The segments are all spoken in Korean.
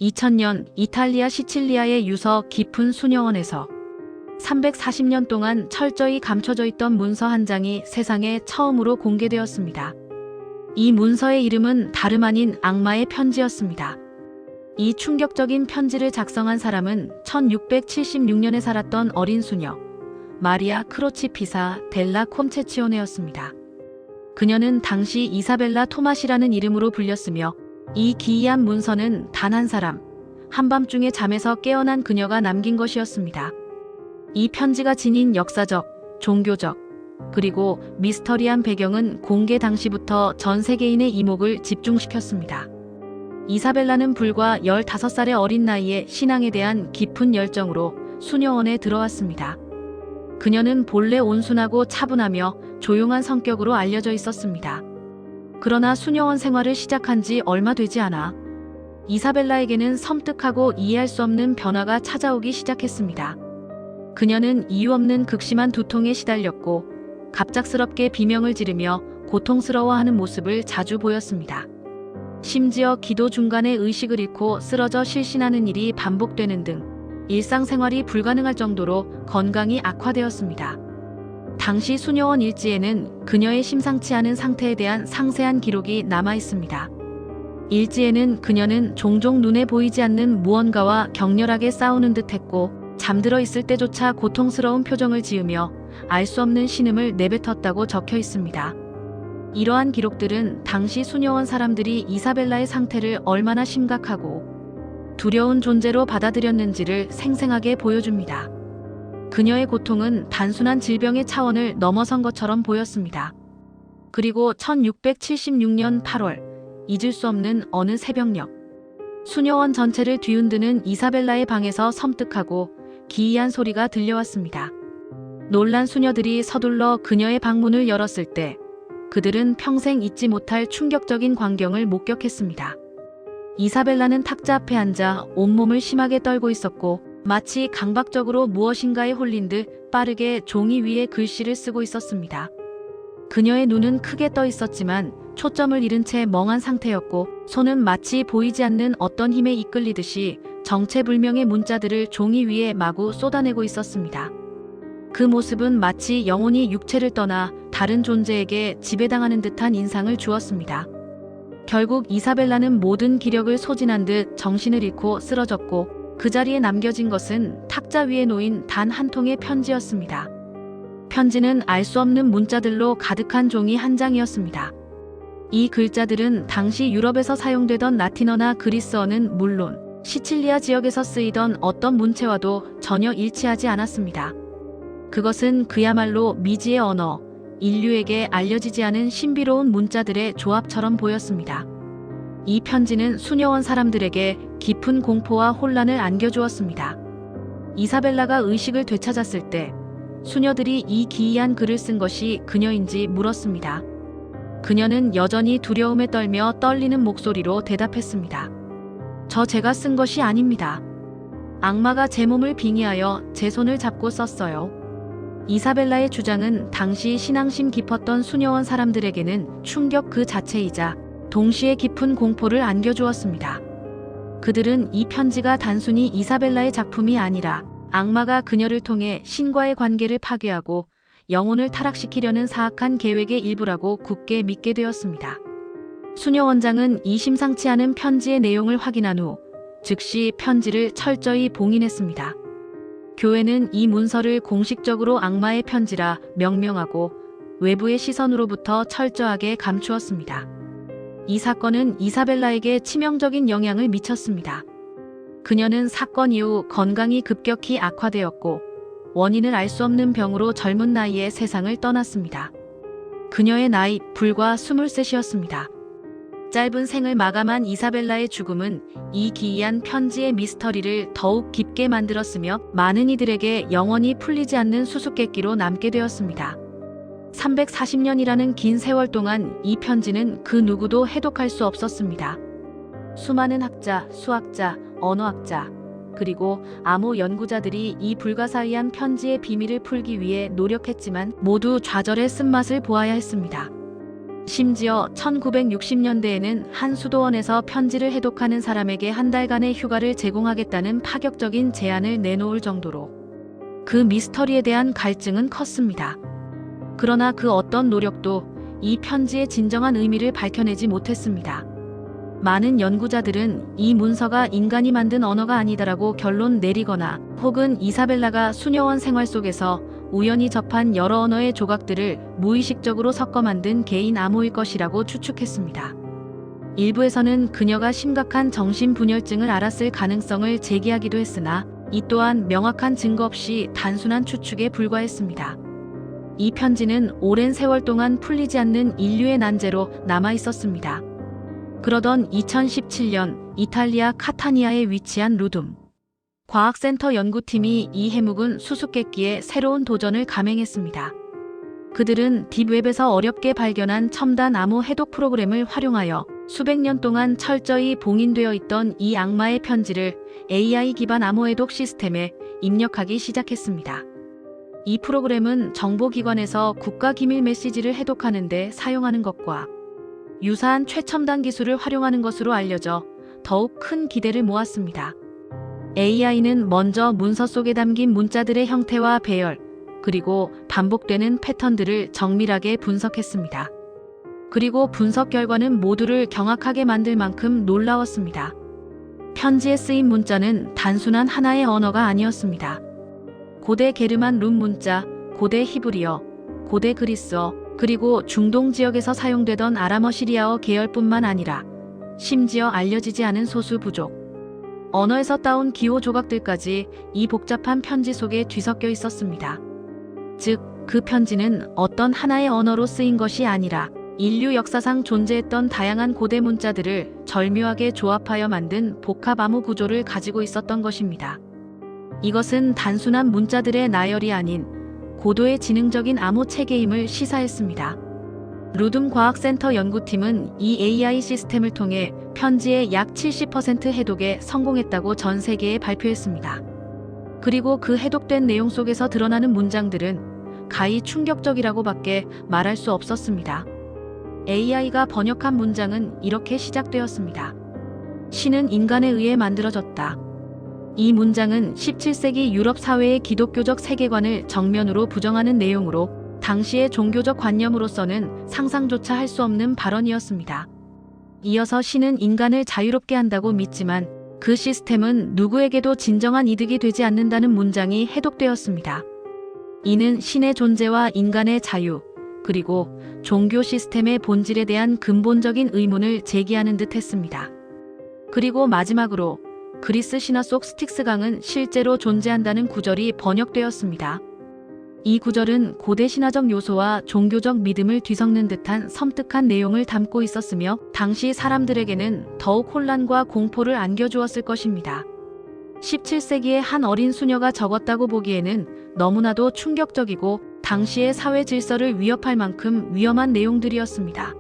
2000년 이탈리아 시칠리아의 유서 깊은 수녀원에서 340년 동안 철저히 감춰져 있던 문서 한 장이 세상에 처음으로 공개되었습니다. 이 문서의 이름은 다름 아닌 악마의 편지였습니다. 이 충격적인 편지를 작성한 사람은 1676년에 살았던 어린 수녀 마리아 크로치피사 델라 콤체치오네였습니다. 그녀는 당시 이사벨라 토마시라는 이름으로 불렸으며 이 기이한 문서는 단 한 사람, 한밤중에 잠에서 깨어난 그녀가 남긴 것이었습니다. 이 편지가 지닌 역사적, 종교적, 그리고 미스터리한 배경은 공개 당시부터 전 세계인의 이목을 집중시켰습니다. 이사벨라는 불과 15살의 어린 나이에 신앙에 대한 깊은 열정으로 수녀원에 들어왔습니다. 그녀는 본래 온순하고 차분하며 조용한 성격으로 알려져 있었습니다. 그러나 수녀원 생활을 시작한 지 얼마 되지 않아 이사벨라에게는 섬뜩하고 이해할 수 없는 변화가 찾아오기 시작했습니다. 그녀는 이유 없는 극심한 두통에 시달렸고 갑작스럽게 비명을 지르며 고통스러워하는 모습을 자주 보였습니다. 심지어 기도 중간에 의식을 잃고 쓰러져 실신하는 일이 반복되는 등 일상생활이 불가능할 정도로 건강이 악화되었습니다. 당시 수녀원 일지에는 그녀의 심상치 않은 상태에 대한 상세한 기록이 남아 있습니다. 일지에는 그녀는 종종 눈에 보이지 않는 무언가와 격렬하게 싸우는 듯 했고 잠들어 있을 때조차 고통스러운 표정을 지으며 알 수 없는 신음을 내뱉었다고 적혀 있습니다. 이러한 기록들은 당시 수녀원 사람들이 이사벨라의 상태를 얼마나 심각하고 두려운 존재로 받아들였는지를 생생하게 보여줍니다. 그녀의 고통은 단순한 질병의 차원을 넘어선 것처럼 보였습니다. 그리고 1676년 8월, 잊을 수 없는 어느 새벽녘, 수녀원 전체를 뒤흔드는 이사벨라의 방에서 섬뜩하고 기이한 소리가 들려왔습니다. 놀란 수녀들이 서둘러 그녀의 방문을 열었을 때 그들은 평생 잊지 못할 충격적인 광경을 목격했습니다. 이사벨라는 탁자 앞에 앉아 온몸을 심하게 떨고 있었고 마치 강박적으로 무엇인가에 홀린 듯 빠르게 종이 위에 글씨를 쓰고 있었습니다. 그녀의 눈은 크게 떠 있었지만 초점을 잃은 채 멍한 상태였고 손은 마치 보이지 않는 어떤 힘에 이끌리듯이 정체불명의 문자들을 종이 위에 마구 쏟아내고 있었습니다. 그 모습은 마치 영혼이 육체를 떠나 다른 존재에게 지배당하는 듯한 인상을 주었습니다. 결국 이사벨라는 모든 기력을 소진한 듯 정신을 잃고 쓰러졌고 그 자리에 남겨진 것은 탁자 위에 놓인 단 한 통의 편지였습니다. 편지는 알 수 없는 문자들로 가득한 종이 한 장이었습니다. 이 글자들은 당시 유럽에서 사용되던 라틴어나 그리스어는 물론 시칠리아 지역에서 쓰이던 어떤 문체와도 전혀 일치하지 않았습니다. 그것은 그야말로 미지의 언어, 인류에게 알려지지 않은 신비로운 문자들의 조합처럼 보였습니다. 이 편지는 수녀원 사람들에게 깊은 공포와 혼란을 안겨주었습니다. 이사벨라가 의식을 되찾았을 때 수녀들이 이 기이한 글을 쓴 것이 그녀인지 물었습니다. 그녀는 여전히 두려움에 떨며 떨리는 목소리로 대답했습니다. 제가 쓴 것이 아닙니다. 악마가 제 몸을 빙의하여 제 손을 잡고 썼어요. 이사벨라의 주장은 당시 신앙심 깊었던 수녀원 사람들에게는 충격 그 자체이자 동시에 깊은 공포를 안겨주었습니다. 그들은 이 편지가 단순히 이사벨라의 작품이 아니라 악마가 그녀를 통해 신과의 관계를 파괴하고 영혼을 타락시키려는 사악한 계획의 일부라고 굳게 믿게 되었습니다. 수녀 원장은 이 심상치 않은 편지의 내용을 확인한 후 즉시 편지를 철저히 봉인했습니다. 교회는 이 문서를 공식적으로 악마의 편지라 명명하고 외부의 시선으로부터 철저하게 감추었습니다. 이 사건은 이사벨라에게 치명적인 영향을 미쳤습니다. 그녀는 사건 이후 건강이 급격히 악화되었고 원인을 알 수 없는 병으로 젊은 나이에 세상을 떠났습니다. 그녀의 나이 불과 23이었습니다. 짧은 생을 마감한 이사벨라의 죽음은 이 기이한 편지의 미스터리를 더욱 깊게 만들었으며 많은 이들에게 영원히 풀리지 않는 수수께끼로 남게 되었습니다. 340년이라는 긴 세월 동안 이 편지는 그 누구도 해독할 수 없었습니다. 수많은 학자, 수학자, 언어학자, 그리고 암호 연구자들이 이 불가사의한 편지의 비밀을 풀기 위해 노력했지만 모두 좌절의 쓴맛을 보아야 했습니다. 심지어 1960년대에는 한 수도원에서 편지를 해독하는 사람에게 한 달간의 휴가를 제공하겠다는 파격적인 제안을 내놓을 정도로 그 미스터리에 대한 갈증은 컸습니다. 그러나 그 어떤 노력도 이 편지의 진정한 의미를 밝혀내지 못했습니다. 많은 연구자들은 이 문서가 인간이 만든 언어가 아니다라고 결론 내리거나 혹은 이사벨라가 수녀원 생활 속에서 우연히 접한 여러 언어의 조각들을 무의식적으로 섞어 만든 개인 암호일 것이라고 추측했습니다. 일부에서는 그녀가 심각한 정신분열증을 앓았을 가능성을 제기하기도 했으나 이 또한 명확한 증거 없이 단순한 추측에 불과했습니다. 이 편지는 오랜 세월 동안 풀리지 않는 인류의 난제로 남아 있었습니다. 그러던 2017년 이탈리아 카타니아에 위치한 루둠 과학센터 연구팀이 이 해묵은 수수께끼에 새로운 도전을 감행했습니다. 그들은 딥웹에서 어렵게 발견한 첨단 암호 해독 프로그램을 활용하여 수백 년 동안 철저히 봉인되어 있던 이 악마의 편지를 AI 기반 암호 해독 시스템에 입력하기 시작했습니다. 이 프로그램은 정보기관에서 국가기밀 메시지를 해독하는 데 사용하는 것과 유사한 최첨단 기술을 활용하는 것으로 알려져 더욱 큰 기대를 모았습니다. AI는 먼저 문서 속에 담긴 문자들의 형태와 배열, 그리고 반복되는 패턴들을 정밀하게 분석했습니다. 그리고 분석 결과는 모두를 경악하게 만들 만큼 놀라웠습니다. 편지에 쓰인 문자는 단순한 하나의 언어가 아니었습니다. 고대 게르만 룸 문자, 고대 히브리어, 고대 그리스어, 그리고 중동 지역에서 사용되던 아람어시리아어 계열뿐만 아니라 심지어 알려지지 않은 소수 부족, 언어에서 따온 기호 조각들까지 이 복잡한 편지 속에 뒤섞여 있었습니다. 즉, 그 편지는 어떤 하나의 언어로 쓰인 것이 아니라 인류 역사상 존재했던 다양한 고대 문자들을 절묘하게 조합하여 만든 복합 암호 구조를 가지고 있었던 것입니다. 이것은 단순한 문자들의 나열이 아닌 고도의 지능적인 암호 체계임을 시사했습니다. 루둠 과학센터 연구팀은 이 AI 시스템을 통해 편지의 약 70% 해독에 성공했다고 전 세계에 발표했습니다. 그리고 그 해독된 내용 속에서 드러나는 문장들은 가히 충격적이라고밖에 말할 수 없었습니다. AI가 번역한 문장은 이렇게 시작되었습니다. 신은 인간에 의해 만들어졌다. 이 문장은 17세기 유럽 사회의 기독교적 세계관을 정면으로 부정하는 내용으로 당시의 종교적 관념으로서는 상상조차 할 수 없는 발언이었습니다. 이어서 신은 인간을 자유롭게 한다고 믿지만 그 시스템은 누구에게도 진정한 이득이 되지 않는다는 문장이 해독되었습니다. 이는 신의 존재와 인간의 자유, 그리고 종교 시스템의 본질에 대한 근본적인 의문을 제기하는 듯 했습니다. 그리고 마지막으로 그리스 신화 속 스틱스 강은 실제로 존재한다는 구절이 번역되었습니다. 이 구절은 고대 신화적 요소와 종교적 믿음을 뒤섞는 듯한 섬뜩한 내용을 담고 있었으며 당시 사람들에게는 더욱 혼란과 공포를 안겨주었을 것입니다. 17세기의 한 어린 수녀가 적었다고 보기에는 너무나도 충격적이고 당시의 사회 질서를 위협할 만큼 위험한 내용들이었습니다.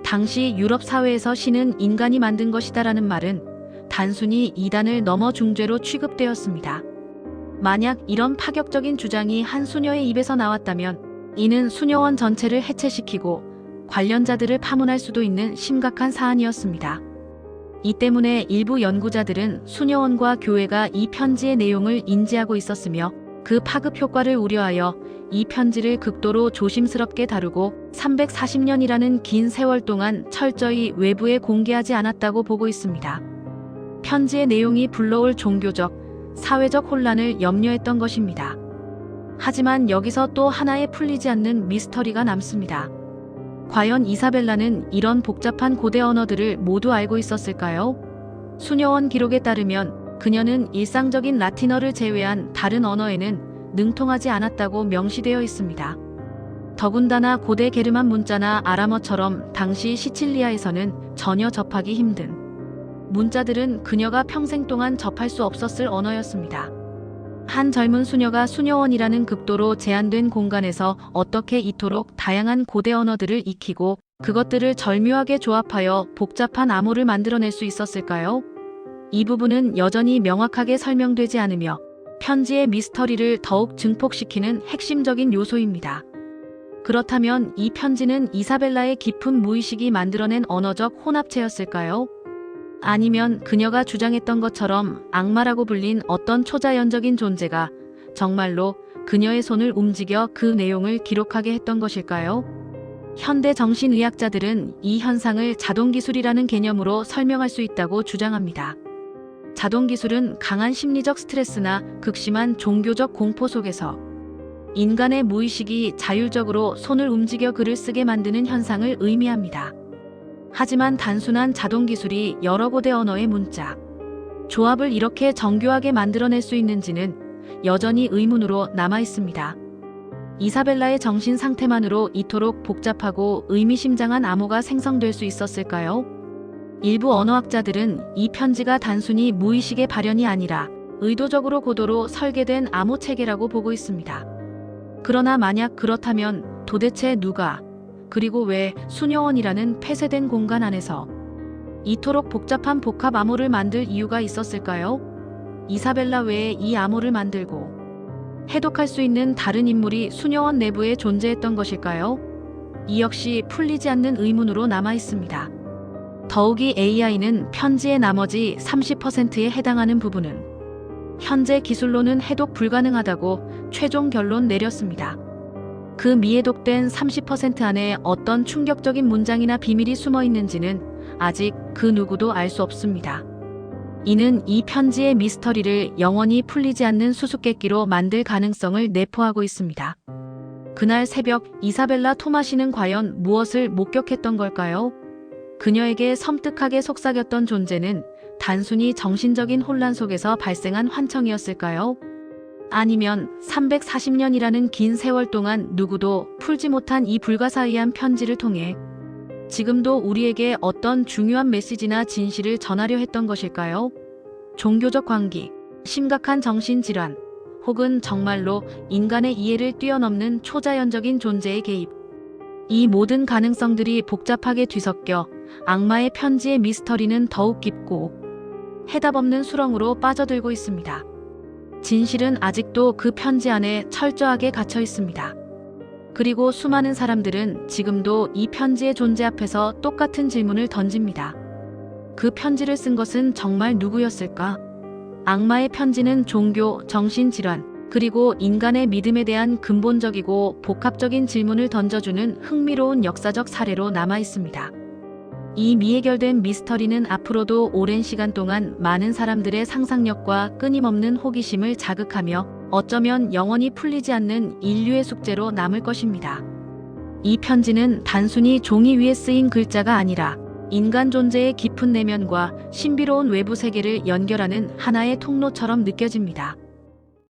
당시 유럽 사회에서 신은 인간이 만든 것이다라는 말은 단순히 이단을 넘어 중죄로 취급되었습니다. 만약 이런 파격적인 주장이 한 수녀의 입에서 나왔다면 이는 수녀원 전체를 해체시키고 관련자들을 파문할 수도 있는 심각한 사안이었습니다. 이 때문에 일부 연구자들은 수녀원과 교회가 이 편지의 내용을 인지하고 있었으며 그 파급 효과를 우려하여 이 편지를 극도로 조심스럽게 다루고 340년이라는 긴 세월 동안 철저히 외부에 공개하지 않았다고 보고 있습니다. 편지의 내용이 불러올 종교적, 사회적 혼란을 염려했던 것입니다. 하지만 여기서 또 하나의 풀리지 않는 미스터리가 남습니다. 과연 이사벨라는 이런 복잡한 고대 언어들을 모두 알고 있었을까요? 수녀원 기록에 따르면 그녀는 일상적인 라틴어를 제외한 다른 언어에는 능통하지 않았다고 명시되어 있습니다. 더군다나 고대 게르만 문자나 아람어처럼 당시 시칠리아에서는 전혀 접하기 힘든 문자들은 그녀가 평생 동안 접할 수 없었을 언어였습니다. 한 젊은 수녀가 수녀원이라는 극도로 제한된 공간에서 어떻게 이토록 다양한 고대 언어들을 익히고 그것들을 절묘하게 조합하여 복잡한 암호를 만들어낼 수 있었을까요? 이 부분은 여전히 명확하게 설명되지 않으며 편지의 미스터리를 더욱 증폭시키는 핵심적인 요소입니다. 그렇다면 이 편지는 이사벨라의 깊은 무의식이 만들어낸 언어적 혼합체였을까요? 아니면 그녀가 주장했던 것처럼 악마라고 불린 어떤 초자연적인 존재가 정말로 그녀의 손을 움직여 그 내용을 기록하게 했던 것일까요? 현대 정신의학자들은 이 현상을 자동기술이라는 개념으로 설명할 수 있다고 주장합니다. 자동기술은 강한 심리적 스트레스나 극심한 종교적 공포 속에서 인간의 무의식이 자율적으로 손을 움직여 글을 쓰게 만드는 현상을 의미합니다. 하지만 단순한 자동기술이 여러 고대 언어의 문자, 조합을 이렇게 정교하게 만들어낼 수 있는지는 여전히 의문으로 남아 있습니다. 이사벨라의 정신 상태만으로 이토록 복잡하고 의미심장한 암호가 생성될 수 있었을까요? 일부 언어학자들은 이 편지가 단순히 무의식의 발현이 아니라 의도적으로 고도로 설계된 암호 체계라고 보고 있습니다. 그러나 만약 그렇다면 도대체 누가, 그리고 왜 수녀원이라는 폐쇄된 공간 안에서 이토록 복잡한 복합 암호를 만들 이유가 있었을까요? 이사벨라 외에 이 암호를 만들고 해독할 수 있는 다른 인물이 수녀원 내부에 존재했던 것일까요? 이 역시 풀리지 않는 의문으로 남아 있습니다. 더욱이 AI는 편지의 나머지 30%에 해당하는 부분은 현재 기술로는 해독 불가능하다고 최종 결론 내렸습니다. 그 미해독된 30% 안에 어떤 충격적인 문장이나 비밀이 숨어 있는지는 아직 그 누구도 알 수 없습니다. 이는 이 편지의 미스터리를 영원히 풀리지 않는 수수께끼로 만들 가능성을 내포하고 있습니다. 그날 새벽 이사벨라 토마시는 과연 무엇을 목격했던 걸까요? 그녀에게 섬뜩하게 속삭였던 존재는 단순히 정신적인 혼란 속에서 발생한 환청이었을까요? 아니면 340년이라는 긴 세월 동안 누구도 풀지 못한 이 불가사의한 편지를 통해 지금도 우리에게 어떤 중요한 메시지나 진실을 전하려 했던 것일까요? 종교적 광기, 심각한 정신질환, 혹은 정말로 인간의 이해를 뛰어넘는 초자연적인 존재의 개입. 이 모든 가능성들이 복잡하게 뒤섞여 악마의 편지의 미스터리는 더욱 깊고 해답 없는 수렁으로 빠져들고 있습니다. 진실은 아직도 그 편지 안에 철저하게 갇혀 있습니다. 그리고 수많은 사람들은 지금도 이 편지의 존재 앞에서 똑같은 질문을 던집니다. 그 편지를 쓴 것은 정말 누구였을까? 악마의 편지는 종교, 정신질환, 그리고 인간의 믿음에 대한 근본적이고 복합적인 질문을 던져주는 흥미로운 역사적 사례로 남아 있습니다. 이 미해결된 미스터리는 앞으로도 오랜 시간 동안 많은 사람들의 상상력과 끊임없는 호기심을 자극하며 어쩌면 영원히 풀리지 않는 인류의 숙제로 남을 것입니다. 이 편지는 단순히 종이 위에 쓰인 글자가 아니라 인간 존재의 깊은 내면과 신비로운 외부 세계를 연결하는 하나의 통로처럼 느껴집니다.